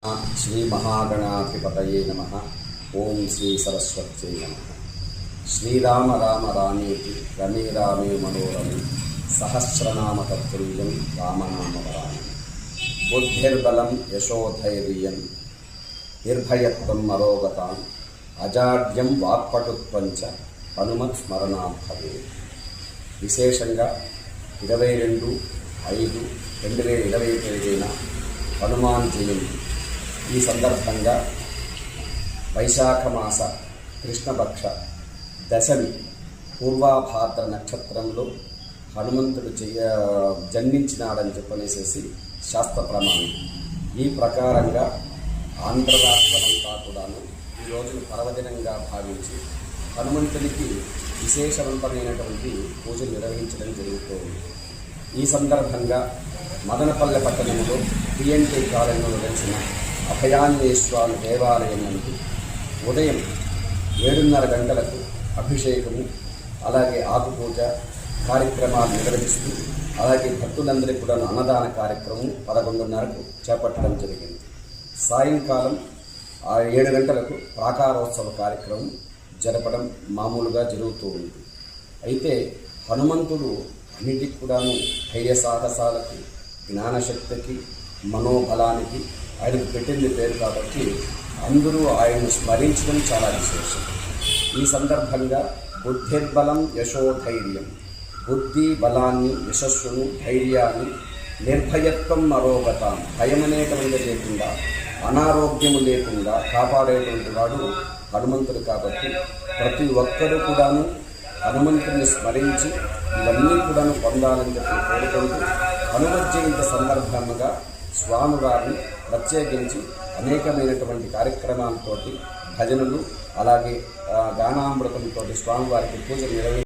श्री महागणाधिपतये नमः। ओं श्री सरस्वत्यै नमः। श्रीराम राम रामेति रमे रामे मनोरमे सहस्रनाम तत्तुल्यं रामनाम वरानने। बुद्धिर्बलं यशोधैर्यं निर्भयत्वं मरोगतां अजाड्यं वाक्पटुत्वं च हनुमत्स्मरणात् भवेत्। విశేషంగా 22/5/2021 హనుమాన్ జయంతి ఈ సందర్భంగా వైశాఖ మాస కృష్ణపక్ష దశమి పూర్వాభాద్ర నక్షత్రంలో హనుమంతుడు జన్మించినాడని చెప్పనేసేసి శాస్త్ర ప్రమాణం. ఈ ప్రకారంగా ఆంధ్ర రాష్ట్రమంతా కూడాను ఈ రోజును పర్వదినంగా భావించి హనుమంతునికి విశేషవంతమైనటువంటి పూజలు నిర్వహించడం జరుగుతుంది. ఈ సందర్భంగా మదనపల్లె పట్టణంలో టీఎన్టీ కాలనీలో వెలిసిన అభయాంజనేయస్వామి దేవాలయం నందు ఉదయం 7:30 గంటలకు అభిషేకము, అలాగే ఆకుపూజ కార్యక్రమాలు నిర్వహిస్తూ, అలాగే భక్తులందరికీ కూడా అన్నదాన కార్యక్రమం 11:30కు చేపట్టడం జరిగింది. సాయంకాలం 7 గంటలకు ప్రాకారోత్సవ కార్యక్రమం జరపడం మామూలుగా జరుగుతూ ఉంది. అయితే హనుమంతుడు అన్నిటికి కూడాను ధైర్య సాహసాలకు, జ్ఞానశక్తికి, మనోబలానికి ఆయనకు పెట్టింది పేరు కాబట్టి అందరూ ఆయన్ను స్మరించడం చాలా విశేషం. ఈ సందర్భంగా బుద్ధిర్బలం యశోధైర్యం, బుద్ధి బలాన్ని, యశస్సును, ధైర్యాన్ని, నిర్భయత్వం మరోగతాం, భయమనేటువంటి లేకుండా, అనారోగ్యము లేకుండా కాపాడేటువంటి వాడు హనుమంతుడు. కాబట్టి ప్రతి ఒక్కరూ కూడాను హనుమంతుడిని స్మరించి ఇవన్నీ కూడాను పొందాలని చెప్పి కోరుకుంటూ హనుమత్ జయంతి సందర్భంగా స్వామివారిని ప్రత్యేకించి అనేకమైనటువంటి కార్యక్రమాలతోటి, భజనలు, అలాగే గానామృతంతో స్వామివారికి పూజలు నిర్వహించారు.